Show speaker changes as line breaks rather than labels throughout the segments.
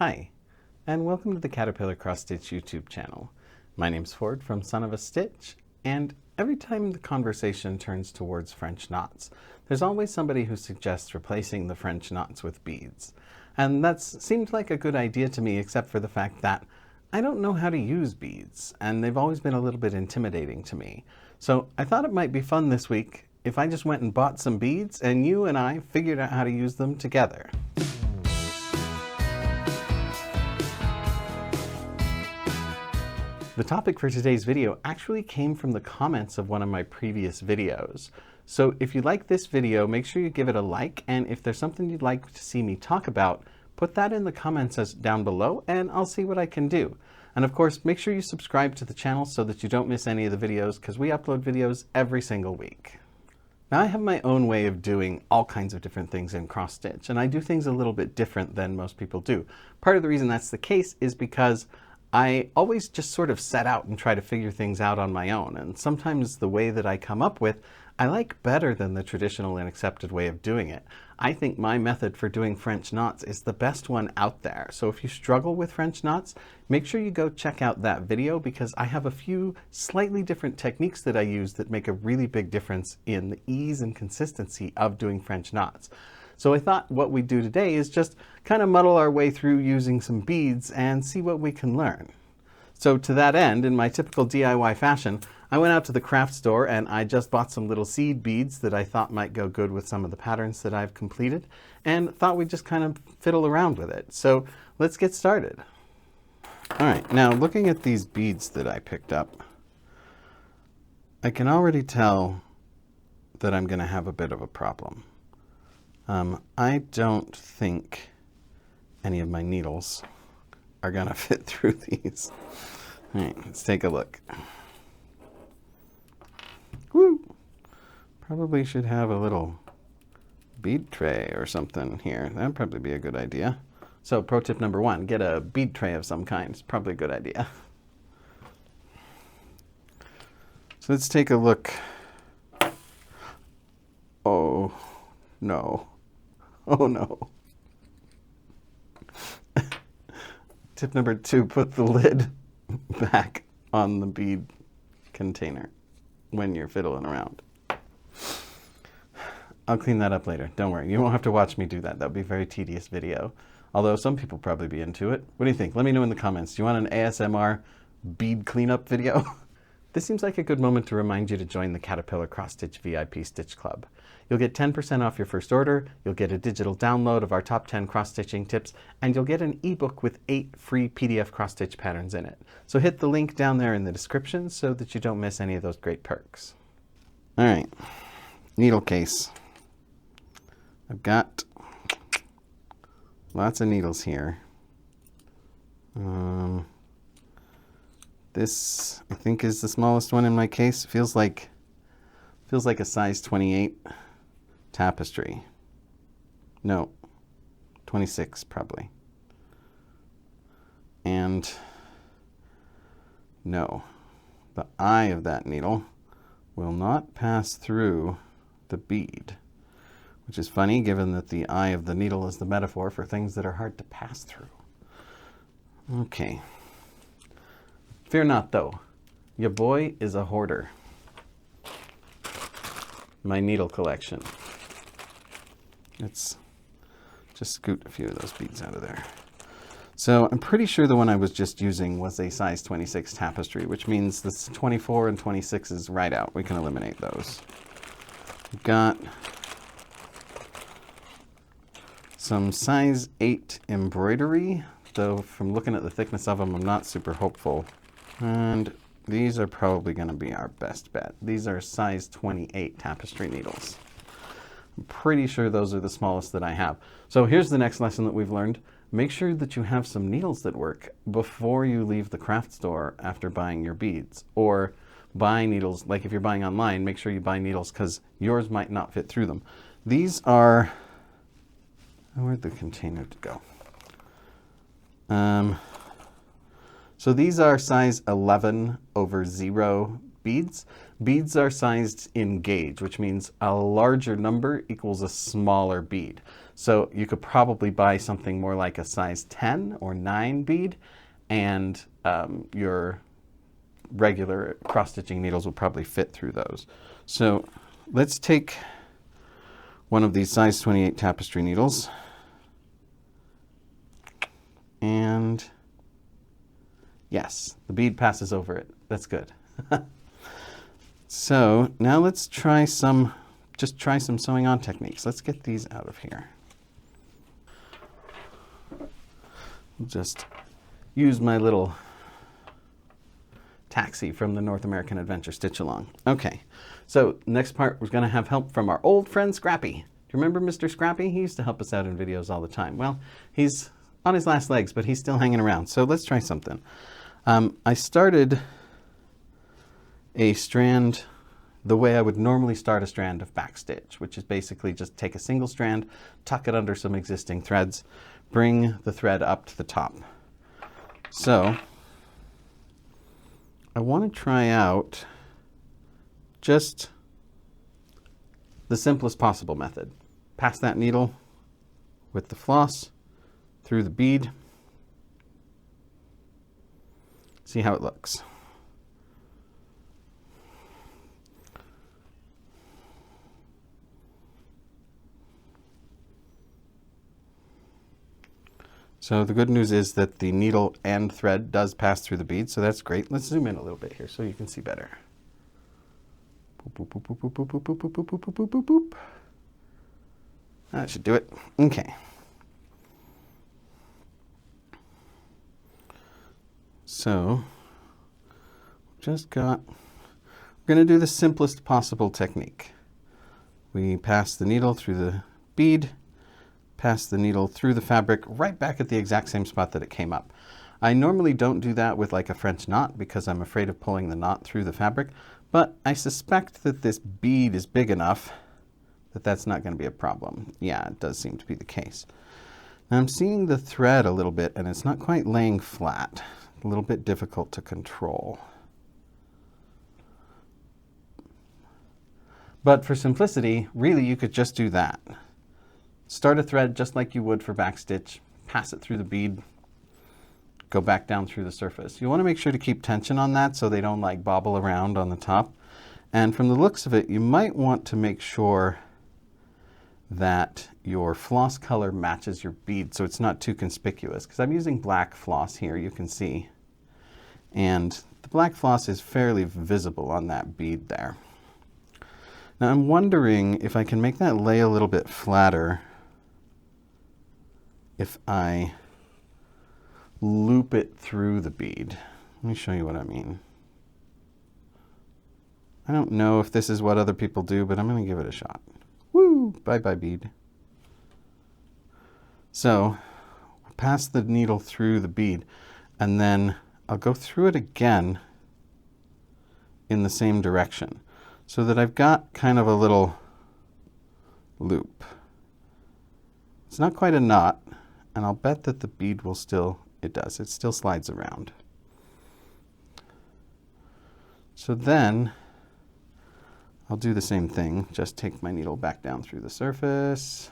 Hi, and welcome to the Caterpillar Cross Stitch YouTube channel. My name's Ford from Son of a Stitch, and every time the conversation turns towards French knots, there's always somebody who suggests replacing the French knots with beads. And that's seemed like a good idea to me, except for the fact that I don't know how to use beads, and they've always been a little bit intimidating to me. So I thought it might be fun this week if I just went and bought some beads, and you and I figured out how to use them together. The topic for today's video actually came from the comments of one of my previous videos. So if you like this video, make sure you give it a like, and if there's something you'd like to see me talk about, put that in the comments down below and I'll see what I can do. And of course, make sure you subscribe to the channel so that you don't miss any of the videos, because we upload videos every single week. Now I have my own way of doing all kinds of different things in cross stitch, and I do things a little bit different than most people do. Part of the reason that's the case is because I always just sort of set out and try to figure things out on my own, and sometimes the way that I come up with I like better than the traditional and accepted way of doing it. I think my method for doing French knots is the best one out there. So if you struggle with French knots, make sure you go check out that video, because I have a few slightly different techniques that I use that make a really big difference in the ease and consistency of doing French knots. So I thought what we'd do today is just kind of muddle our way through using some beads and see what we can learn. So to that end, in my typical DIY fashion, I went out to the craft store and I just bought some little seed beads that I thought might go good with some of the patterns that I've completed, and thought we'd just kind of fiddle around with it. So let's get started. All right, now looking at these beads that I picked up, I can already tell that I'm going to have a bit of a problem. I don't think any of my needles are going to fit through these. All right, let's take a look. Woo! Probably should have a little bead tray or something here. That'd probably be a good idea. So pro tip number one, get a bead tray of some kind. It's probably a good idea. So let's take a look. Oh, no. Oh, no. Tip number two, put the lid back on the bead container when you're fiddling around. I'll clean that up later. Don't worry. You won't have to watch me do that. That would be a very tedious video. Although some people probably be into it. What do you think? Let me know in the comments. Do you want an ASMR bead cleanup video? This seems like a good moment to remind you to join the Caterpillar Cross Stitch VIP Stitch Club. You'll get 10% off your first order, you'll get a digital download of our top 10 cross-stitching tips, and you'll get an ebook with 8 free PDF cross-stitch patterns in it. So hit the link down there in the description so that you don't miss any of those great perks. All right, needle case. I've got lots of needles here. This, I think, is the smallest one in my case. Feels like a size 28 tapestry. No, 26 probably. And no, the eye of that needle will not pass through the bead, which is funny given that the eye of the needle is the metaphor for things that are hard to pass through. Okay. Fear not, though. Your boy is a hoarder. My needle collection. Let's just scoot a few of those beads out of there. So I'm pretty sure the one I was just using was a size 26 tapestry, which means this 24 and 26 is right out. We can eliminate those. We've got some size 8 embroidery, though from looking at the thickness of them, I'm not super hopeful. And these are probably going to be our best bet. These are size 28 tapestry needles. I'm pretty sure those are the smallest that I have. So here's the next lesson that we've learned. Make sure that you have some needles that work before you leave the craft store after buying your beads. Or buy needles, like if you're buying online, make sure you buy needles because yours might not fit through them. These are, where'd the container go? So these are size 11/0 beads. Beads are sized in gauge, which means a larger number equals a smaller bead. So you could probably buy something more like a size 10 or 9 bead, and your regular cross-stitching needles will probably fit through those. So let's take one of these size 28 tapestry needles, and yes, the bead passes over it. That's good. So now let's try some sewing on techniques. Let's get these out of here. I'll just use my little taxi from the North American Adventure Stitch Along. Okay, so next part we're going to have help from our old friend Scrappy. Do you remember Mr. Scrappy? He used to help us out in videos all the time. Well, he's on his last legs, but he's still hanging around. So let's try something. I started a strand the way I would normally start a strand of backstitch, which is basically just take a single strand, tuck it under some existing threads, bring the thread up to the top. So I want to try out just the simplest possible method. Pass that needle with the floss through the bead. See how it looks. So the good news is that the needle and thread does pass through the bead, so that's great. Let's zoom in a little bit here so you can see better. Boop, boop, boop, boop, boop, boop, boop, boop, boop, boop, boop, boop, boop. That should do it. Okay. So we're going to do the simplest possible technique. We pass the needle through the bead, pass the needle through the fabric right back at the exact same spot that it came up. I normally don't do that with like a French knot because I'm afraid of pulling the knot through the fabric, but I suspect that this bead is big enough that that's not going to be a problem. Yeah, it does seem to be the case. Now I'm seeing the thread a little bit and it's not quite laying flat. A little bit difficult to control. But for simplicity, really you could just do that. Start a thread just like you would for backstitch, pass it through the bead, go back down through the surface. You want to make sure to keep tension on that so they don't like bobble around on the top. And from the looks of it, you might want to make sure that your floss color matches your bead so it's not too conspicuous, because I'm using black floss here, you can see. And the black floss is fairly visible on that bead there. Now I'm wondering if I can make that lay a little bit flatter if I loop it through the bead. Let me show you what I mean. I don't know if this is what other people do, but I'm going to give it a shot. Woo! Bye-bye bead. So, pass the needle through the bead, and then I'll go through it again in the same direction, so that I've got kind of a little loop. It's not quite a knot, and I'll bet that the bead will still, it still slides around. So then I'll do the same thing, just take my needle back down through the surface.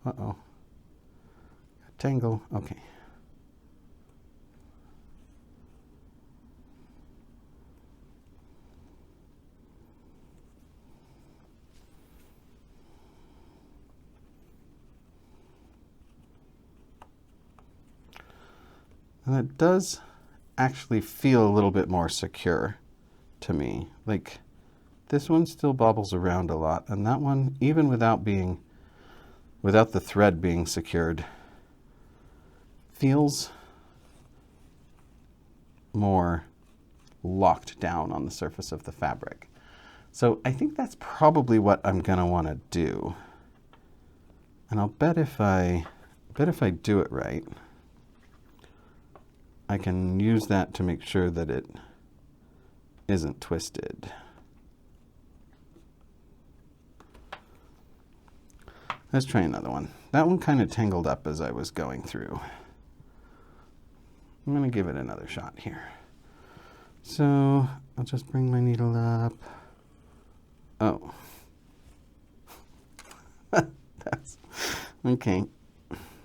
Uh-oh. Tangle, okay. And it does actually feel a little bit more secure to me. Like this one still bobbles around a lot, and that one, even without the thread being secured, feels more locked down on the surface of the fabric. So I think that's probably what I'm gonna want to do. And I'll bet if I do it right, I can use that to make sure that it isn't twisted. Let's try another one. That one kind of tangled up as I was going through. I'm going to give it another shot here. So I'll just bring my needle up. Oh. That's okay.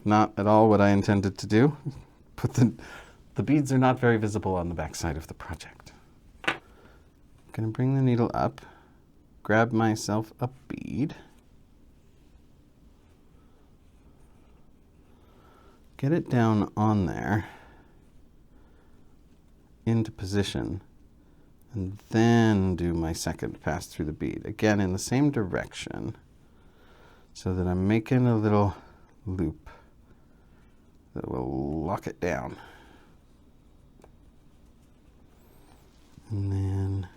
Not at all what I intended to do. But the beads are not very visible on the back side of the project. I'm going to bring the needle up, grab myself a bead, get it down on there into position, and then do my second pass through the bead, again in the same direction, so that I'm making a little loop that will lock it down. And then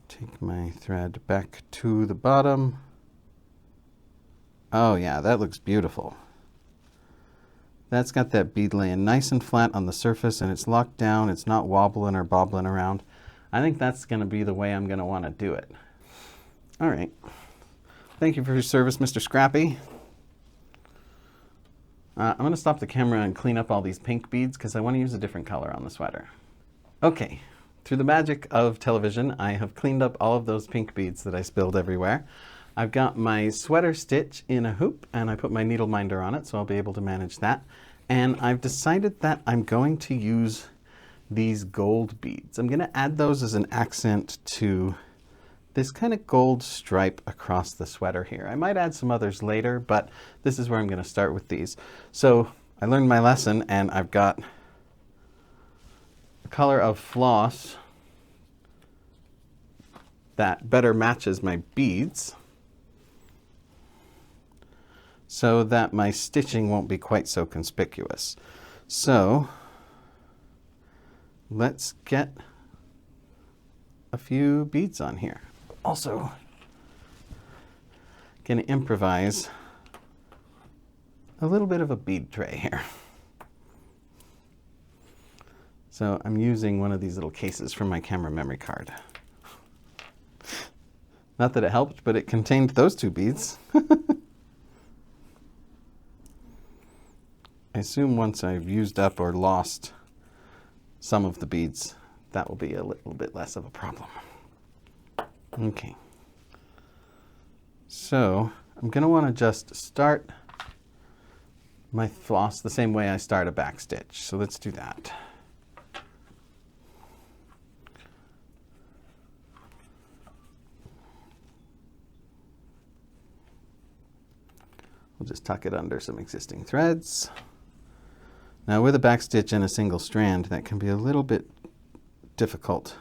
take my thread back to the bottom. Oh yeah, that looks beautiful. That's got that bead laying nice and flat on the surface, and it's locked down. It's not wobbling or bobbling around. I think that's going to be the way I'm going to want to do it. All right. Thank you for your service, Mr. Scrappy. I'm going to stop the camera and clean up all these pink beads because I want to use a different color on the sweater. Okay. Through the magic of television, I have cleaned up all of those pink beads that I spilled everywhere. I've got my sweater stitch in a hoop, and I put my needle minder on it, so I'll be able to manage that. And I've decided that I'm going to use these gold beads. I'm going to add those as an accent to this kind of gold stripe across the sweater here. I might add some others later, but this is where I'm going to start with these. So I learned my lesson, and I've got a color of floss that better matches my beads, so that my stitching won't be quite so conspicuous. So let's get a few beads on here. Also, gonna improvise a little bit of a bead tray here. So I'm using one of these little cases from my camera memory card. Not that it helped, but it contained those two beads. I assume once I've used up or lost some of the beads, that will be a little bit less of a problem. Okay. So I'm going to want to just start my floss the same way I start a back stitch. So let's do that. We'll just tuck it under some existing threads. Now with a back stitch and a single strand, that can be a little bit difficult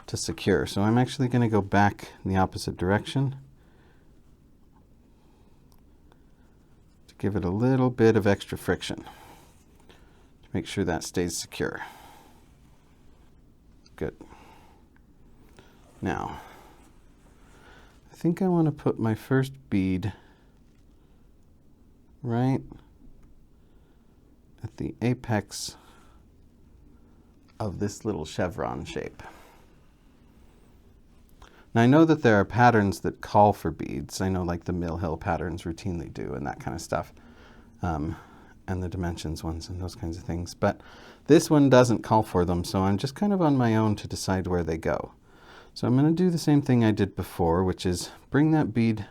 to secure. So I'm actually going to go back in the opposite direction to give it a little bit of extra friction to make sure that stays secure. Good. Now, I think I want to put my first bead right at the apex of this little chevron shape. Now I know that there are patterns that call for beads. I know like the Mill Hill patterns routinely do and that kind of stuff. And the dimensions ones and those kinds of things. But this one doesn't call for them, so I'm just kind of on my own to decide where they go. So I'm going to do the same thing I did before, which is bring that bead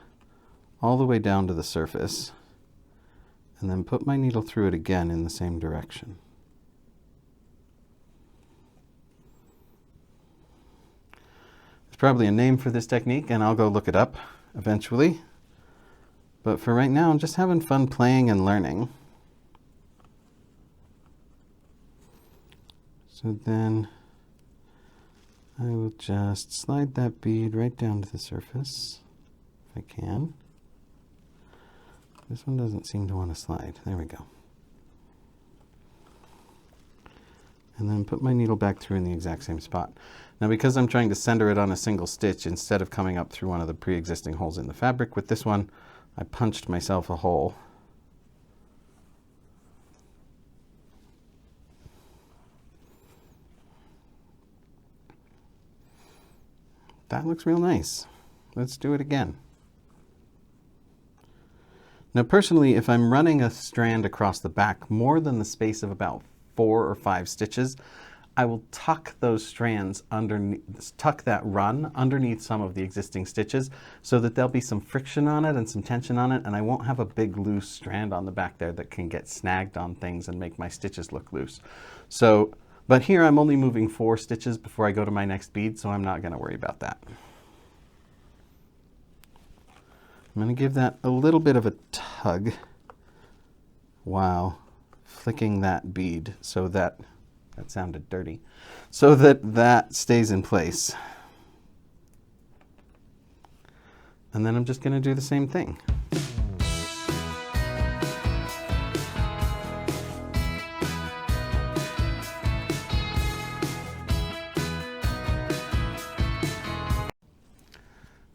all the way down to the surface, and then put my needle through it again in the same direction. There's probably a name for this technique, and I'll go look it up eventually. But for right now, I'm just having fun playing and learning. So then I will just slide that bead right down to the surface, if I can. This one doesn't seem to want to slide. There we go. And then put my needle back through in the exact same spot. Now because I'm trying to center it on a single stitch instead of coming up through one of the pre-existing holes in the fabric, with this one I punched myself a hole. That looks real nice. Let's do it again. Now personally, if I'm running a strand across the back more than the space of about 4 or 5 stitches, I will tuck those strands underneath, tuck that run underneath some of the existing stitches so that there'll be some friction on it and some tension on it, and I won't have a big loose strand on the back there that can get snagged on things and make my stitches look loose. So, but here I'm only moving 4 stitches before I go to my next bead, so I'm not going to worry about that. I'm going to give that a little bit of a tug while flicking that bead so that sounded dirty, so that that stays in place. And then I'm just going to do the same thing.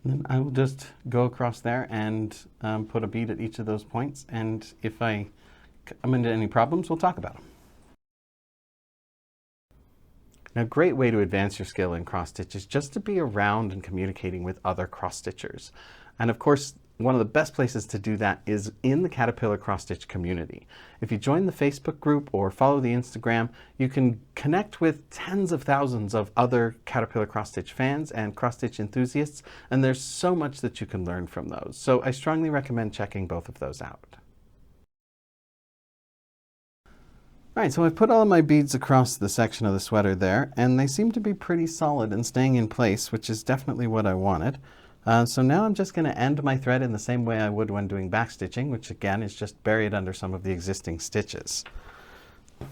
And then I will just go across there and put a bead at each of those points, and if I come into any problems, we'll talk about them. Now, a great way to advance your skill in cross stitch is just to be around and communicating with other cross stitchers. And of course, one of the best places to do that is in the Caterpillar cross stitch community. If you join the Facebook group or follow the Instagram, you can connect with tens of thousands of other Caterpillar cross stitch fans and cross stitch enthusiasts, and there's so much that you can learn from those. So I strongly recommend checking both of those out. All right, so I've put all of my beads across the section of the sweater there, and they seem to be pretty solid and staying in place, which is definitely what I wanted. So now I'm just going to end my thread in the same way I would when doing backstitching, which again is just bury it under some of the existing stitches. You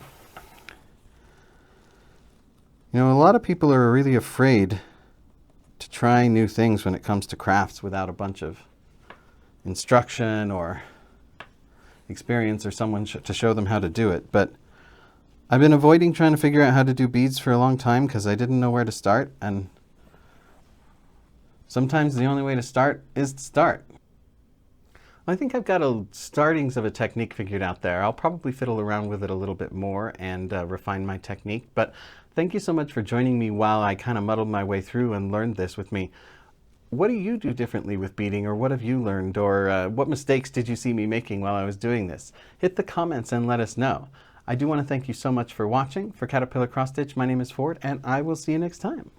know, a lot of people are really afraid to try new things when it comes to crafts without a bunch of instruction or experience or someone to show them how to do it. But I've been avoiding trying to figure out how to do beads for a long time because I didn't know where to start, and sometimes the only way to start is to start. I think I've got a startings of a technique figured out there. I'll probably fiddle around with it a little bit more and refine my technique, but thank you so much for joining me while I kind of muddled my way through and learned this with me. What do you do differently with beading, or what have you learned, or what mistakes did you see me making while I was doing this? Hit the comments and let us know. I do want to thank you so much for watching. For Caterpillar Cross Stitch, my name is Ford, and I will see you next time.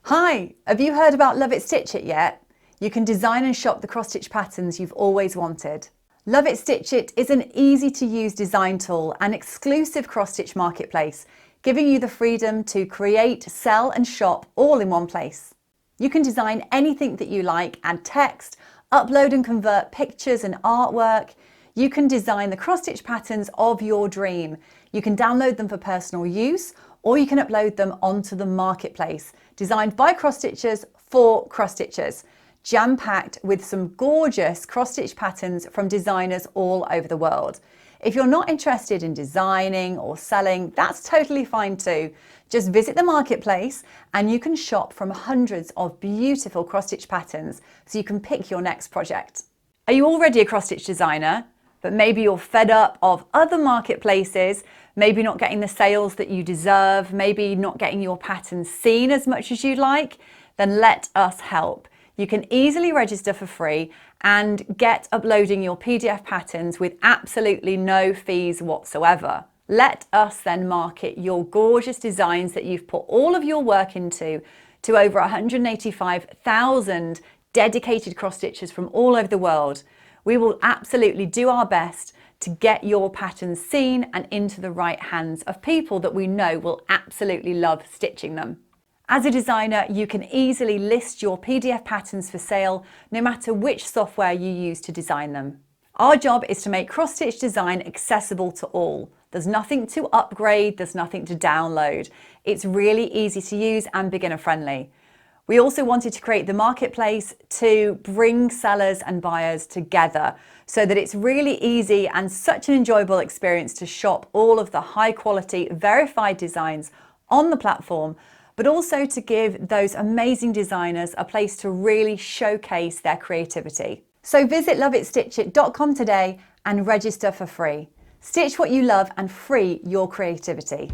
Hi, have you heard about Love It Stitch It yet? You can design and shop the cross stitch patterns you've always wanted. Love It Stitch It is an easy to use design tool and exclusive cross stitch marketplace, giving you the freedom to create, sell and shop all in one place. You can design anything that you like, add text, upload and convert pictures and artwork. You can design the cross stitch patterns of your dream. You can download them for personal use, or you can upload them onto the marketplace, designed by cross stitchers for cross stitchers, jam-packed with some gorgeous cross stitch patterns from designers all over the world. If you're not interested in designing or selling, that's totally fine too. Just visit the marketplace and you can shop from hundreds of beautiful cross stitch patterns so you can pick your next project. Are you already a cross stitch designer? But maybe you're fed up of other marketplaces, maybe not getting the sales that you deserve, maybe not getting your patterns seen as much as you'd like, then let us help. You can easily register for free and get uploading your PDF patterns with absolutely no fees whatsoever. Let us then market your gorgeous designs that you've put all of your work into to over 185,000 dedicated cross stitchers from all over the world. We will absolutely do our best to get your patterns seen and into the right hands of people that we know will absolutely love stitching them. As a designer, you can easily list your PDF patterns for sale, no matter which software you use to design them. Our job is to make cross-stitch design accessible to all. There's nothing to upgrade, there's nothing to download. It's really easy to use and beginner friendly. We also wanted to create the marketplace to bring sellers and buyers together so that it's really easy and such an enjoyable experience to shop all of the high quality verified designs on the platform, but also to give those amazing designers a place to really showcase their creativity. So visit loveitstitchit.com today and register for free. Stitch what you love and free your creativity.